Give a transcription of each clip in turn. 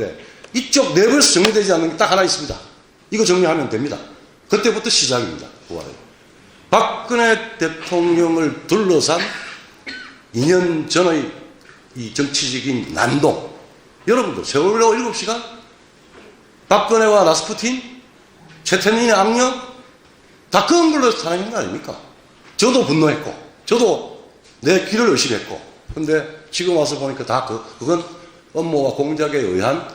그런데 이쪽 내부에서 정리되지 않는 게 딱 하나 있습니다. 이거 정리하면 됩니다. 그때부터 시작입니다. 부활은. 박근혜 대통령을 둘러싼 2년 전의 이 정치적인 난동. 여러분들 세월호 7시간, 박근혜와 라스푸틴, 최태민의 악령, 다 그런 걸로 사는 거 아닙니까? 저도 분노했고, 저도 내 귀를 의심했고, 근데 지금 와서 보니까 다 그건 업무와 공작에 의한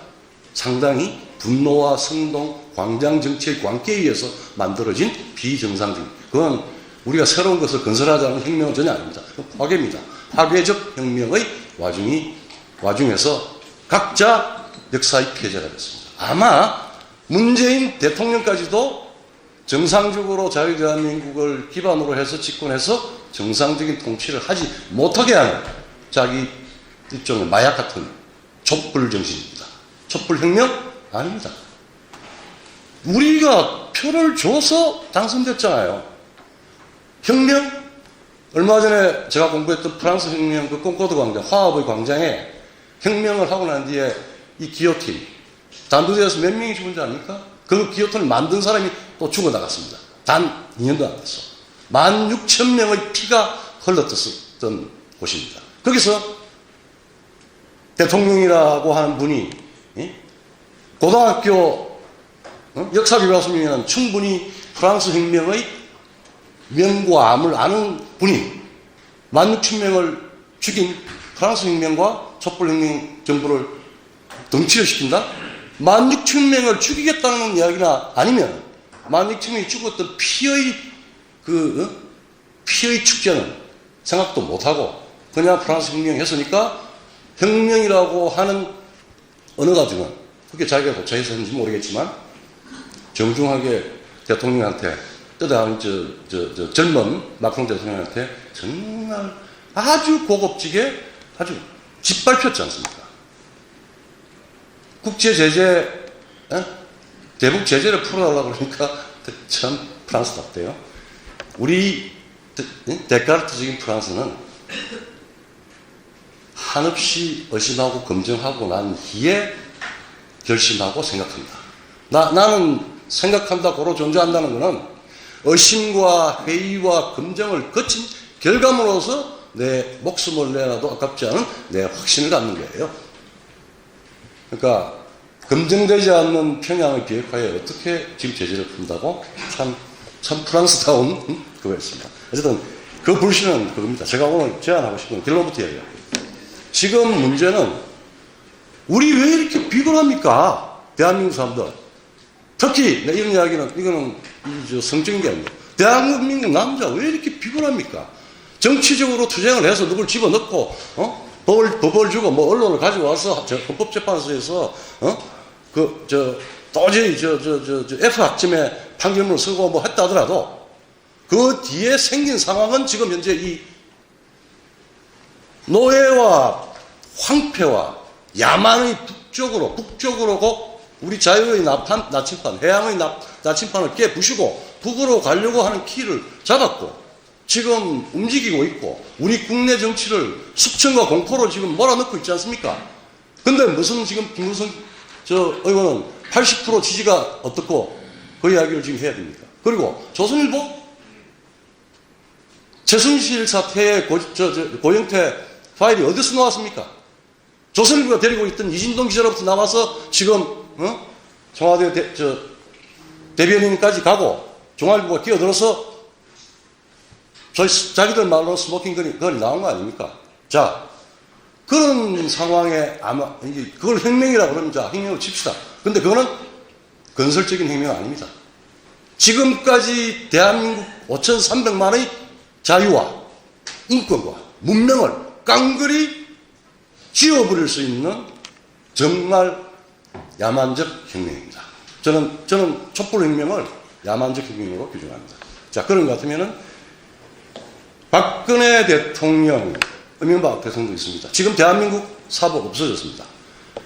상당히 분노와 선동, 광장 정치의 광기에 의해서 만들어진 비정상적인, 그건 우리가 새로운 것을 건설하자는 혁명은 전혀 아닙니다. 파괴입니다. 파괴적 혁명의 와중에서 각자 역사의 피해자가 됐습니다. 아마 문재인 대통령까지도 정상적으로 자유대한민국을 기반으로 해서 집권해서 정상적인 통치를 하지 못하게 하는 자기 일종의 마약 같은 촛불 정신입니다. 촛불 혁명? 아닙니다. 우리가 표를 줘서 당선됐잖아요. 혁명? 얼마 전에 제가 공부했던 프랑스 혁명 그 콩코드 광장, 화합의 광장에 혁명을 하고 난 뒤에 이 기요틴, 단두대에서 몇 명이 죽은 줄 압니까? 그 기요틴을 만든 사람이 또 죽어나갔습니다. 단 2년도 안 됐어. 16,000명의 피가 흘러떴던 곳입니다. 거기서 대통령이라고 하는 분이 고등학교 역사 교과서면 충분히 프랑스 혁명의 명과 암을 아는 분이 16,000명을 죽인 프랑스 혁명과 촛불혁명 정부를 덩치를 시킨다? 16,000명을 죽이겠다는 이야기나 아니면 16,000명이 죽었던 피의 축제는 생각도 못하고 그냥 프랑스 혁명 했으니까 혁명이라고 하는 언어가 주는, 그게 자기가 도착해서 했는지 모르겠지만 정중하게 대통령한테, 뜨다한 젊은 마크롱 대통령한테 정말 아주 고급지게 아주 짓밟혔지 않습니까? 국제 제재, 대북 제재를 풀어달라고 그러니까 참 프랑스답대요. 우리 데카르트적인 프랑스는 한없이 의심하고 검증하고 난 뒤에 결심하고 생각한다. 나는 생각한다, 고로 존재한다는 것은 의심과 회의와 검증을 거친 결과물로서 내 목숨을 내놔도 아깝지 않은 내 확신을 갖는 거예요. 그러니까 검증되지 않는 평양의 비핵화에 어떻게 지금 제재를 푼다고? 참 프랑스다운 그거였습니다. 어쨌든 그 불신은 그겁니다. 제가 오늘 제안하고 싶은 결론부터 이야기할게요. 지금 문제는 우리 왜 이렇게 비굴합니까? 대한민국 사람들. 특히 이런 이야기는 이거는 성적인 게 아니에요. 대한민국 남자 왜 이렇게 비굴합니까? 정치적으로 투쟁을 해서 누굴 집어넣고 법을 주고 뭐 언론을 가져와서 헌법재판소에서 도저히 F학점에 판결문을 쓰고 뭐 했다 하더라도 그 뒤에 생긴 상황은 지금 현재 이 노예와 황폐와 야만의 북쪽으로 우리 자유의 나침반, 해양의 나침반을 깨부시고 북으로 가려고 하는 키를 잡았고 지금 움직이고 있고 우리 국내 정치를 숙청과 공포로 지금 몰아넣고 있지 않습니까? 근데 무슨 지금 김무성 의원은 80% 지지가 어떻고 그 이야기를 지금 해야 됩니까? 그리고 조선일보 최순실 사태의 고영태 파일이 어디서 나왔습니까? 조선일보가 데리고 있던 이진동 기자로부터 나와서 지금 청와대 대변인까지 가고 중앙일보가 끼어들어서 자기들 말로 스모킹 건이 나온 거 아닙니까? 자, 그런 상황에 아마 그걸 혁명이라고 그러면 자, 혁명을 칩시다. 근데 그거는 건설적인 혁명은 아닙니다. 지금까지 대한민국 5,300만의 자유와 인권과 문명을 깡그리 지워버릴 수 있는 정말 야만적 혁명입니다. 저는 촛불혁명을 야만적 혁명으로 규정합니다. 자, 그런 것 같으면은 박근혜 대통령, 이명박 대통령도 있습니다. 지금 대한민국 사법 없어졌습니다.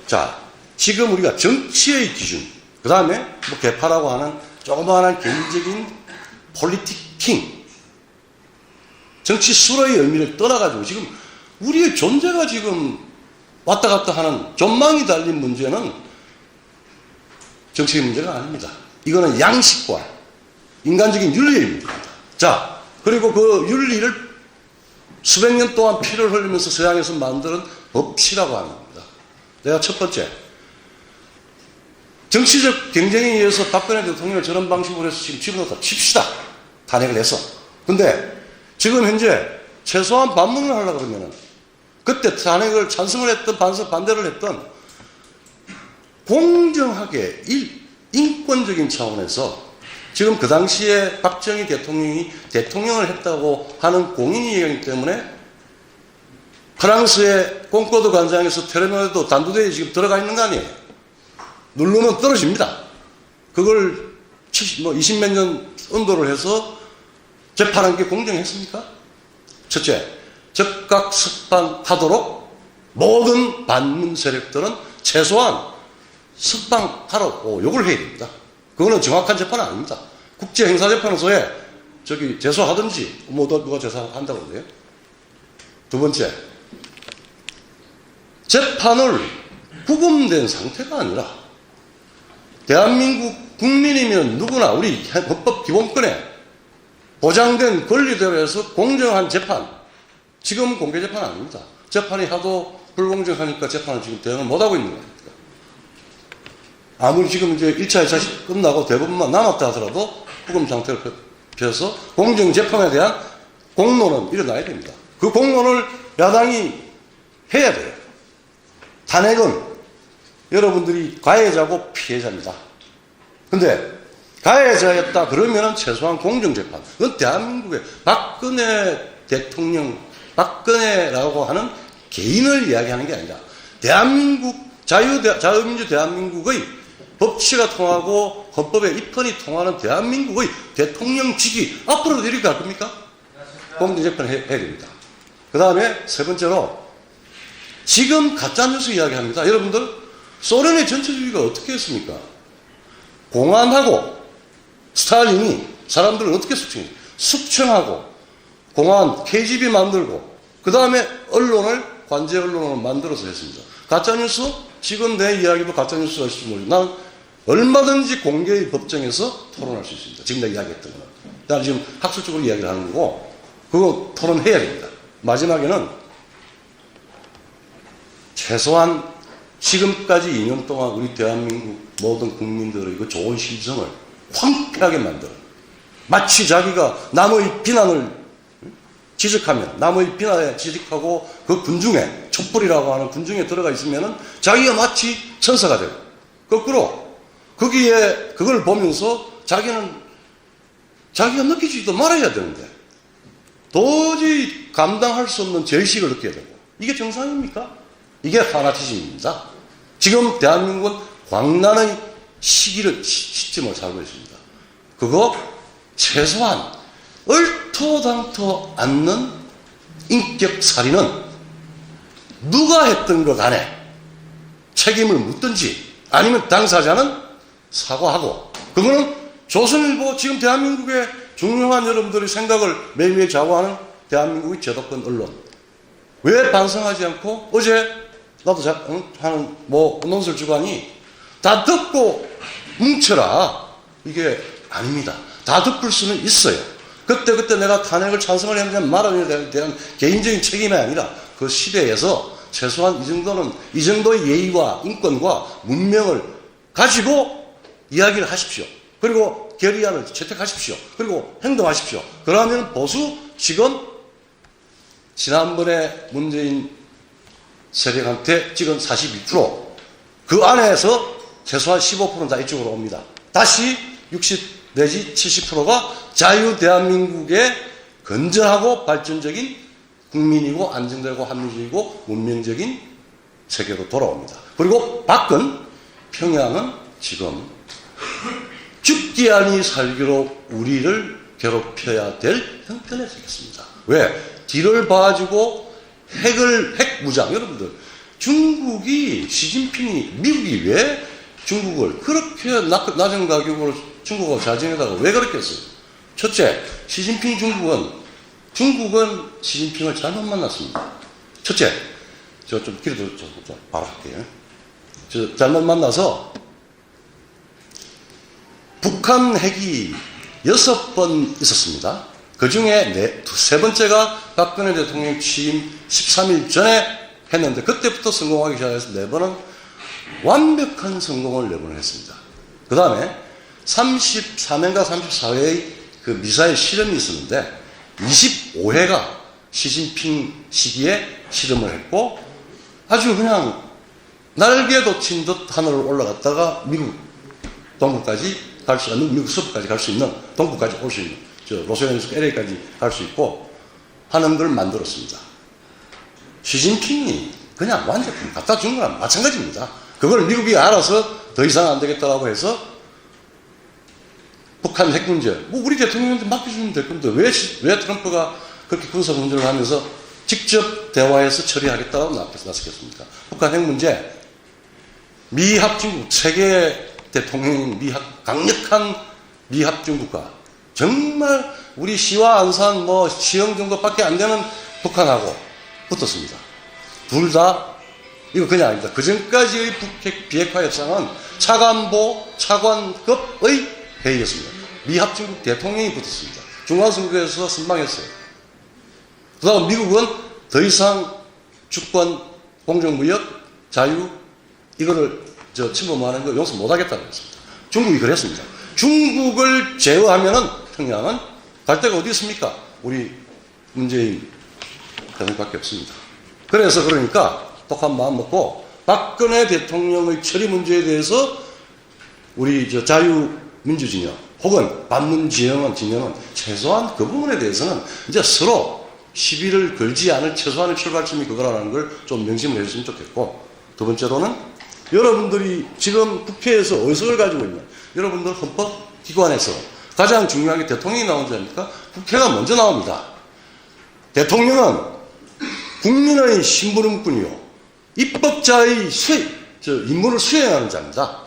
자, 지금 우리가 정치의 기준, 그 다음에 뭐 개파라고 하는 조그마한 개인적인 폴리티킹, 정치 수로의 의미를 떠나가지고 지금 우리의 존재가 지금 왔다 갔다 하는 전망이 달린 문제는 정치의 문제가 아닙니다. 이거는 양식과 인간적인 윤리의 문제입니다. 자, 그리고 그 윤리를 수백 년 동안 피를 흘리면서 서양에서 만드는 법치라고 하는 겁니다. 내가 첫 번째, 정치적 경쟁에 의해서 박근혜 대통령을 저런 방식으로 해서 지금 집어넣었다 칩시다. 탄핵을 해서. 근데 지금 현재 최소한 반문을 하려고 그러면은 그때 탄핵을 찬성을 했던 반대를 했던 공정하게 인권적인 차원에서 지금 그 당시에 박정희 대통령이 대통령을 했다고 하는 공인이 얘기하기 때문에 프랑스의 콩코드 관장에서 테르노에도 단두대에 지금 들어가 있는 거 아니에요. 누르면 떨어집니다. 그걸 20몇 년 운동을 해서 재판한 게 공정했습니까? 첫째, 적각석방하도록 모든 반문 세력들은 최소한 석방하라고 요구를 해야 됩니다. 그거는 정확한 재판은 아닙니다. 국제행사재판소에 제소하든지 누가 제소한다고 그래요? 두 번째, 재판을 구금된 상태가 아니라 대한민국 국민이면 누구나 우리 헌법 기본권에 보장된 권리대로 해서 공정한 재판, 지금 공개 재판 아닙니다. 재판이 하도 불공정하니까 재판을 지금 대응을 못하고 있는 겁니다. 아무리 지금 이제 1차, 2차 끝나고 대법원만 남았다 하더라도 구금 상태를 펴서 공정재판에 대한 공론은 일어나야 됩니다. 그 공론을 야당이 해야 돼요. 탄핵은 여러분들이 가해자고 피해자입니다. 근데 가해자였다 그러면은 최소한 공정재판. 그건 대한민국의 박근혜 대통령, 박근혜라고 하는 개인을 이야기하는 게 아니라 대한민국, 자유민주 대한민국의 법치가 통하고 헌법의 입헌이 통하는 대한민국의 대통령직이 앞으로도 이렇게 할 겁니까? 공정재판을 해야 됩니다. 그 다음에 세 번째로 지금 가짜뉴스 이야기합니다. 여러분들 소련의 전체주의가 어떻게 했습니까? 공안하고 스탈린이 사람들을 어떻게 숙청하고 공안, KGB 만들고 그 다음에 언론을 관제 언론을 만들어서 했습니다. 가짜뉴스? 지금 내 이야기도 가짜뉴스가 있을지 모르겠는데 난 얼마든지 공개의 법정에서 토론할 수 있습니다. 지금 내가 이야기했던 거는. 난 지금 학술적으로 이야기를 하는 거고 그거 토론해야 됩니다. 마지막에는 최소한 지금까지 2년 동안 우리 대한민국 모든 국민들의 그 좋은 심성을 황폐하게 만들어 마치 자기가 남의 비난을 지적하면 남의 비난에 지적하고 그 군중에 촛불이라고 하는 군중에 들어가 있으면은 자기가 마치 천사가 되고 거꾸로 거기에 그걸 보면서 자기가 느끼지도 말아야 되는데 도저히 감당할 수 없는 죄의식을 느껴야 되고 이게 정상입니까? 이게 파나티즘입니다. 지금 대한민국은 광란의 시점을 살고 있습니다. 그거 최소한 얼토당토 않는 인격살인은 누가 했던 것 간에 책임을 묻든지 아니면 당사자는 사과하고 그거는 조선일보 지금 대한민국의 중요한 여러분들의 생각을 매일매일 좌우하는 대한민국의 제도권 언론 왜 반성하지 않고 어제 나도 하는 논설주간이 다 듣고 뭉쳐라 이게 아닙니다. 다 덮을 수는 있어요. 그때 내가 탄핵을 찬성을 했느냐 말하느냐에 대한 개인적인 책임이 아니라 그 시대에서 최소한 이 정도의 예의와 인권과 문명을 가지고 이야기를 하십시오. 그리고 결의안을 채택하십시오. 그리고 행동하십시오. 그러면 보수 지금 지난번에 문재인 세력한테 찍은 42%그 안에서 최소한 15%는 다 이쪽으로 옵니다. 다시 60 내지 70%가 자유 대한민국의 건전하고 발전적인 국민이고 안정되고 합리적이고 문명적인 세계로 돌아옵니다. 그리고 밖은 평양은 지금 죽기 아니 살기로 우리를 괴롭혀야 될 형편에 서겠습니다. 왜? 뒤를 봐주고 핵 무장 여러분들 중국이 시진핑이 미국이 왜 중국을 그렇게 낮은 가격으로 중국하고 잘 지내다가 왜 그렇게 했어요? 첫째, 중국은 시진핑을 잘못 만났습니다. 첫째, 저 좀 길어도 좀 바로 할게요. 잘못 만나서 북한 핵이 6번 있었습니다. 그 중에 세 번째가 박근혜 대통령 취임 13일 전에 했는데 그때부터 성공하기 시작해서 4번은 완벽한 성공을 4번을 했습니다. 그 다음에 34년과 34회의 그 미사일 실험이 있었는데 25회가 시진핑 시기에 실험을 했고 아주 그냥 날개 돋친 듯 하늘을 올라갔다가 미국 동부까지 갈 수 있는, 미국 서부까지 갈 수 있는, 동부까지 올 수 있는, 로스앤젤레스 LA까지 갈 수 있고 하는 걸 만들었습니다. 시진핑이 그냥 완전 갖다 준 거랑 마찬가지입니다. 그걸 미국이 알아서 더 이상 안 되겠다라고 해서 북한 핵 문제, 뭐 우리 대통령한테 맡겨주면 될 건데 왜 트럼프가 그렇게 군사 문제를 하면서 직접 대화해서 처리하겠다고 나섰겠습니까? 북한 핵 문제, 미합중국 세계 대통령 강력한 미합중국과 정말 우리 시와 안산 뭐 시흥 정도밖에 안 되는 북한하고 붙었습니다. 둘 다 이거 그냥 아닙니다. 그 전까지의 북핵 비핵화 협상은 차관보 차관급의 회의였습니다. 미합중국 대통령이 붙었습니다. 중간선거에서 선방했어요. 그 다음 미국은 더 이상 주권, 공정무역, 자유 이거를 침범하는 거 용서 못하겠다고 했습니다. 중국이 그랬습니다. 중국을 제어하면은 평양은 갈 데가 어디 있습니까? 우리 문재인 대통령밖에 없습니다. 그래서 그러니까 똑한 마음 먹고 박근혜 대통령의 처리 문제에 대해서 우리 자유민주진영 혹은 반문진영은 최소한 그 부분에 대해서는 이제 서로 시비를 걸지 않을 최소한의 출발점이 그거라는 걸 좀 명심을 해줬으면 좋겠고, 두 번째로는 여러분들이 지금 국회에서 의석을 가지고 있는 여러분들 헌법기관에서 가장 중요한 게 대통령이 나오지 않습니까? 국회가 먼저 나옵니다. 대통령은 국민의 심부름꾼이요 입법자의 임무를 수행하는 자입니다.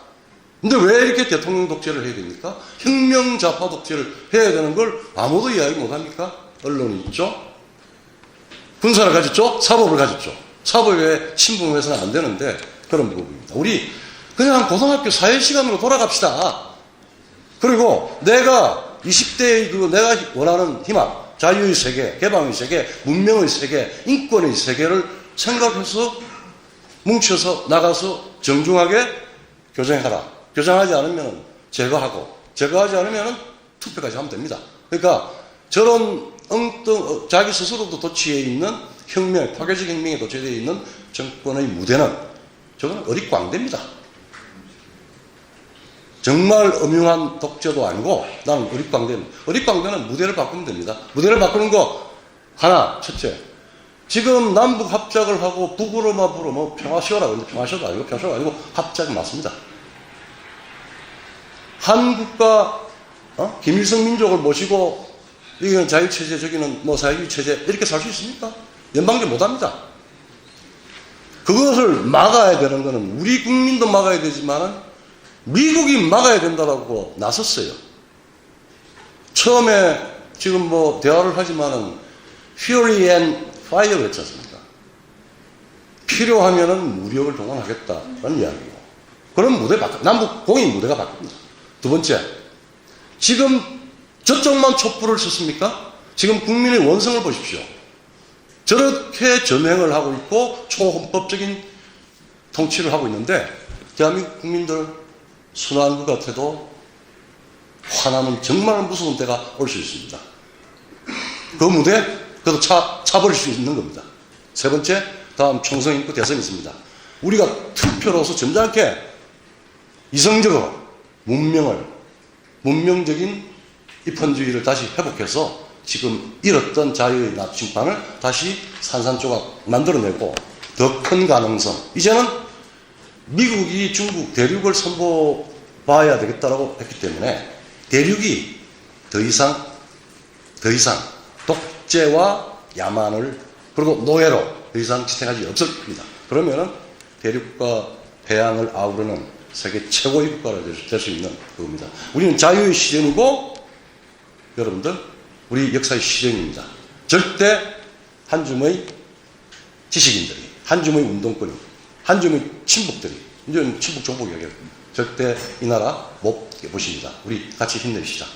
근데 왜 이렇게 대통령 독재를 해야 됩니까? 혁명좌파 독재를 해야 되는 걸 아무도 이야기 못합니까? 언론이 있죠? 군사를 가졌죠? 사법을 가졌죠? 사법에 침범해서는 안 되는데 그런 부분입니다. 우리 그냥 고등학교 사회시간으로 돌아갑시다. 그리고 내가 20대의 내가 원하는 희망, 자유의 세계, 개방의 세계, 문명의 세계, 인권의 세계를 생각해서 뭉쳐서 나가서 정중하게 교정해라. 교정하지 않으면 제거하고, 제거하지 않으면 투표까지 하면 됩니다. 그러니까 저런 자기 스스로도 도취해 있는 혁명, 파괴적 혁명에 도취되어 있는 정권의 무대는 저거는 어릿광대입니다. 정말 엄흉한 독재도 아니고 나는 어릿광대는 무대를 바꾸면 됩니다. 무대를 바꾸는 거 하나, 첫째. 지금 남북 합작을 하고 북으로만 뭐 평화시오라 그러는데 평화시오도 아니고 합작이 맞습니다. 한국과 김일성 민족을 모시고 여기는 자유체제 저기는 뭐 사회주의체제 이렇게 살 수 있습니까? 연방제 못합니다. 그것을 막아야 되는 것은 우리 국민도 막아야 되지만 미국이 막아야 된다고 나섰어요. 처음에 지금 뭐 대화를 하지만은 Fury and Fire를 했지 않습니까? 필요하면은 무력을 동원하겠다는 이야기고. 그럼 남북 공인 무대가 바뀝니다. 두 번째, 지금 저쪽만 촛불을 쳤습니까? 지금 국민의 원성을 보십시오. 저렇게 전횡을 하고 있고 초헌법적인 통치를 하고 있는데 대한민국 국민들 순한 것 같아도 화나는 정말 무서운 때가 올 수 있습니다. 그 무대 그래도 차버릴 수 있는 겁니다. 세 번째, 다음 총선 있고 대선이 있습니다. 우리가 투표로서 점잖게 이성적으로 문명적인 입헌주의를 다시 회복해서 지금 잃었던 자유의 나침반을 다시 산산조각 만들어내고 더 큰 가능성. 이제는 미국이 중국 대륙을 선보봐야 되겠다라고 했기 때문에 대륙이 더 이상 독재와 야만을 그리고 노예로 더 이상 지탱하지 없을 겁니다. 그러면은 대륙과 해양을 아우르는 세계 최고의 국가가 될 수 있는 겁니다. 우리는 자유의 실현이고 여러분들 우리 역사의 실현입니다. 절대 한 줌의 지식인들이, 한 줌의 운동권이, 한 줌의 친북들이 이제 친북 정복 이야기예요. 절대 이 나라 못 깨보십니다. 우리 같이 힘내시다.